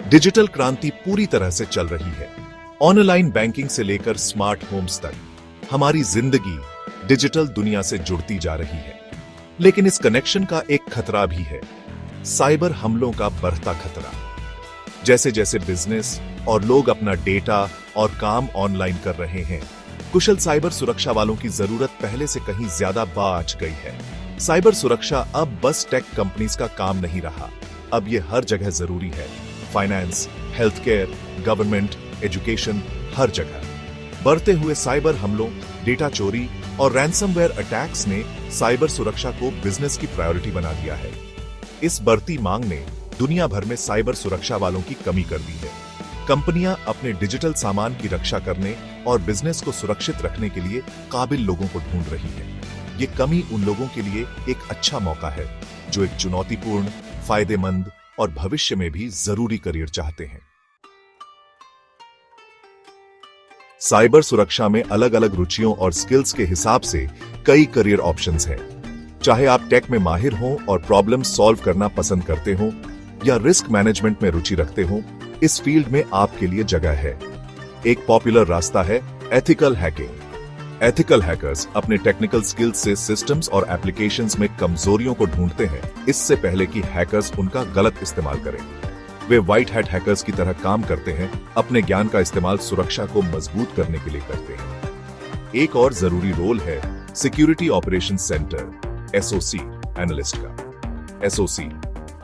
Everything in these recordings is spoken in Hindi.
डिजिटल क्रांति पूरी तरह से चल रही है। ऑनलाइन बैंकिंग से लेकर स्मार्ट होम्स तक हमारी जिंदगी डिजिटल दुनिया से जुड़ती जा रही है। लेकिन इस कनेक्शन का एक खतरा भी है, साइबर हमलों का बढ़ता खतरा। जैसे जैसे बिजनेस और लोग अपना डेटा और काम ऑनलाइन कर रहे हैं, कुशल साइबर सुरक्षा वालों की जरूरत पहले से कहीं ज्यादा बढ़ गई है। साइबर सुरक्षा अब बस टेक कंपनीज का काम नहीं रहा, अब ये हर जगह जरूरी है। Finance, health care, government, education, हर जगह। बढ़ते हुए साइबर हमलों, डेटा चोरी और रैंसमवेयर अटैक्स ने साइबर सुरक्षा को बिजनेस की प्रायोरिटी बना दिया है। इस बढ़ती मांग ने दुनिया भर में साइबर सुरक्षा वालों की कमी कर दी है। कंपनियां अपने डिजिटल सामान की रक्षा करने और बिजनेस को सुरक्षित रखने के लिए काबिल लोगों को ढूंढ रही है। ये कमी उन लोगों के लिए एक अच्छा मौका है जो एक चुनौतीपूर्ण, फायदेमंद और भविष्य में भी जरूरी करियर चाहते हैं। साइबर सुरक्षा में अलग अलग रुचियों और स्किल्स के हिसाब से कई करियर ऑप्शंस हैं। चाहे आप टेक में माहिर हों और प्रॉब्लम सॉल्व करना पसंद करते हो या रिस्क मैनेजमेंट में रुचि रखते हो, इस फील्ड में आपके लिए जगह है। एक पॉपुलर रास्ता है एथिकल हैकिंग। एथिकल हैकर्स अपने टेक्निकल स्किल्स से सिस्टम्स और एप्लीकेशंस में कमजोरियों को ढूंढते हैं, इससे पहले कि हैकर्स उनका गलत इस्तेमाल करें। वे व्हाइट हैट हैकर्स की तरह काम करते हैं, अपने ज्ञान का इस्तेमाल सुरक्षा को मजबूत करने के लिए करते हैं। एक और जरूरी रोल है security operations centre (SOC) analyst का। SOC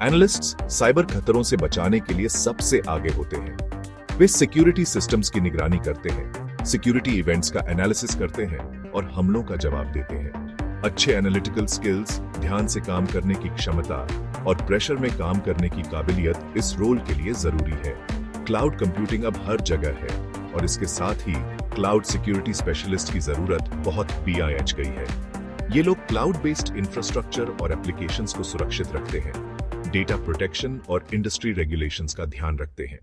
एनालिस्ट्स साइबर खतरों से बचाने के लिए सबसे आगे होते हैं। वे सिक्योरिटी सिस्टम्स की निगरानी करते हैं, सिक्योरिटी इवेंट्स का एनालिसिस करते हैं और हमलों का जवाब देते हैं। अच्छे एनालिटिकल स्किल्स, ध्यान से काम करने की क्षमता और प्रेशर में काम करने की काबिलियत इस रोल के लिए जरूरी है। क्लाउड कंप्यूटिंग अब हर जगह है और इसके साथ ही क्लाउड सिक्योरिटी स्पेशलिस्ट की जरूरत बहुत बढ़ गई है। ये लोग क्लाउड बेस्ड इंफ्रास्ट्रक्चर और एप्लीकेशंस को सुरक्षित रखते हैं, डेटा प्रोटेक्शन और इंडस्ट्री रेगुलेशंस का ध्यान रखते हैं।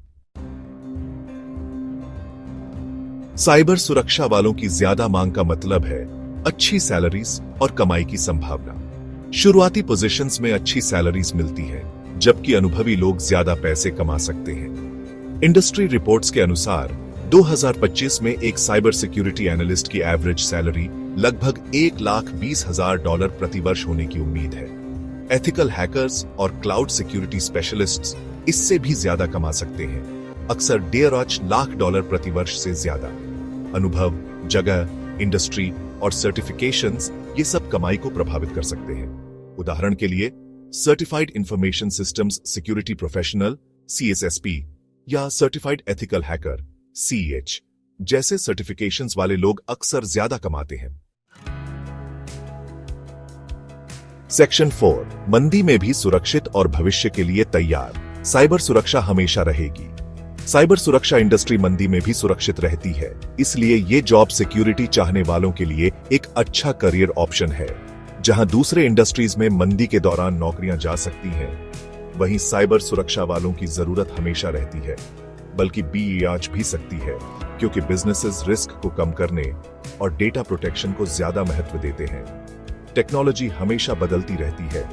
साइबर सुरक्षा वालों की ज्यादा मांग का मतलब है अच्छी सैलरीज और कमाई की संभावना। शुरुआती पोजीशंस में अच्छी सैलरीज मिलती है, जबकि अनुभवी लोग ज्यादा पैसे कमा सकते हैं। इंडस्ट्री रिपोर्ट्स के अनुसार 2025 में एक साइबर सिक्योरिटी एनालिस्ट की एवरेज सैलरी लगभग $1,20,000 प्रति वर्ष होने की उम्मीद है। एथिकल हैकर्स और क्लाउड सिक्योरिटी स्पेशलिस्ट्स इससे भी ज्यादा कमा सकते हैं, अक्सर $1,50,000 प्रति वर्ष से ज्यादा। अनुभव, जगह, इंडस्ट्री और सर्टिफिकेशंस ये सब कमाई को प्रभावित कर सकते हैं। उदाहरण के लिए certified information systems security professional (CSSP) या सर्टिफाइड एथिकल हैकर (CEH) जैसे सर्टिफिकेशंस वाले लोग अक्सर ज्यादा कमाते हैं। सेक्शन 4 मंदी में भी सुरक्षित और भविष्य के लिए तैयार। साइबर सुरक्षा हमेशा रहेगी। साइबर सुरक्षा इंडस्ट्री मंदी में भी सुरक्षित रहती है, इसलिए ये जॉब सिक्योरिटी चाहने वालों के लिए एक अच्छा करियर ऑप्शन है। जहां दूसरे इंडस्ट्रीज में मंदी के दौरान नौकरियां जा सकती हैं, वहीं साइबर सुरक्षा वालों की जरूरत हमेशा रहती है, बल्कि आज भी सकती है, क्योंकि बिजनेसेस रिस्क को कम करने और डेटा प्रोटेक्शन को ज्यादा महत्व देते हैं। टेक्नोलॉजी हमेशा बदलती रहती है,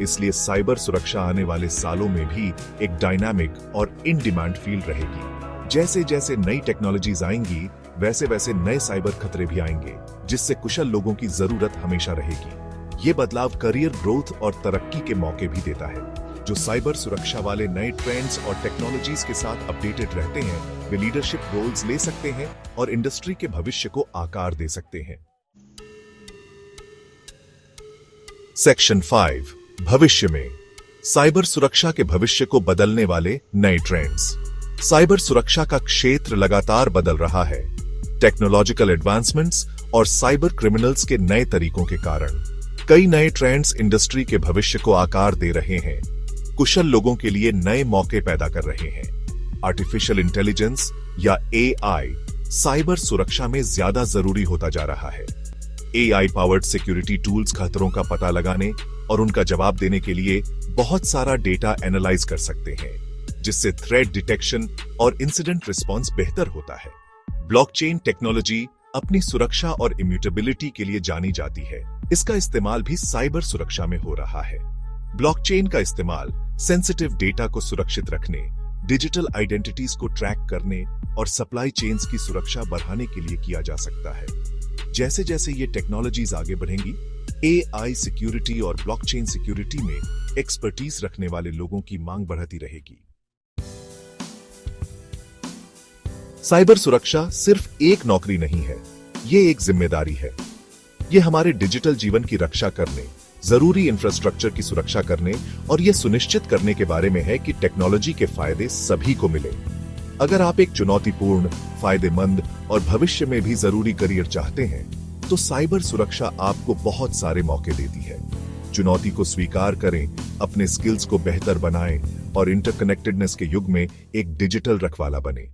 इसलिए साइबर सुरक्षा आने वाले सालों में भी एक डायनामिक और इन डिमांड फील्ड रहेगी। जैसे जैसे नई टेक्नोलॉजीज आएंगी, वैसे वैसे नए साइबर खतरे भी आएंगे, जिससे कुशल लोगों की जरूरत हमेशा रहेगी। ये बदलाव करियर ग्रोथ और तरक्की के मौके भी देता है। जो साइबर सुरक्षा वाले नए ट्रेंड्स और टेक्नोलॉजीज के साथ अपडेटेड रहते हैं, वे लीडरशिप रोल्स ले सकते हैं और इंडस्ट्री के भविष्य को आकार दे सकते हैं। सेक्शन 5 भविष्य में साइबर सुरक्षा के भविष्य को बदलने वाले नए ट्रेंड्स। साइबर सुरक्षा का क्षेत्र लगातार बदल रहा है। टेक्नोलॉजिकल एडवांसमेंट्स और साइबर क्रिमिनल्स के नए तरीकों के कारण कई नए ट्रेंड्स इंडस्ट्री के भविष्य को आकार दे रहे हैं, कुशल लोगों के लिए नए मौके पैदा कर रहे हैं। आर्टिफिशियल इंटेलिजेंस या AI साइबर सुरक्षा में ज्यादा जरूरी होता जा रहा है। AI पावर्ड सिक्योरिटी टूल्स खतरों का पता लगाने और उनका जवाब देने के लिए बहुत सारा डेटा एनालाइज कर सकते हैं, जिससे थ्रेट डिटेक्शन और इंसिडेंट रिस्पांस बेहतर होता है। ब्लॉकचेन टेक्नोलॉजी अपनी सुरक्षा और इम्यूटेबिलिटी के लिए जानी जाती है। इसका इस्तेमाल भी साइबर सुरक्षा में हो रहा है। ब्लॉकचेन का इस्तेमाल सेंसिटिव डेटा को सुरक्षित रखने, डिजिटल आइडेंटिटीज को ट्रैक करने और सप्लाई चेन्स की सुरक्षा बढ़ाने के लिए किया जा सकता है। जैसे जैसे ये टेक्नोलॉजीज आगे बढ़ेंगी, एआई सिक्योरिटी और ब्लॉकचेन सिक्योरिटी में एक्सपर्टीज रखने वाले लोगों की मांग बढ़ती रहेगी। साइबर सुरक्षा सिर्फ एक नौकरी नहीं है, ये एक जिम्मेदारी है। ये हमारे डिजिटल जीवन की रक्षा करने, जरूरी इंफ्रास्ट्रक्चर की सुरक्षा करने और यह सुनिश्चित करने के बारे में है कि टेक्नोलॉजी के फायदे सभी को मिले। अगर आप एक चुनौतीपूर्ण, फायदेमंद और भविष्य में भी जरूरी करियर चाहते हैं, तो साइबर सुरक्षा आपको बहुत सारे मौके देती है। चुनौती को स्वीकार करें, अपने स्किल्स को बेहतर बनाएं और इंटरकनेक्टेडनेस के युग में एक डिजिटल रखवाला बने।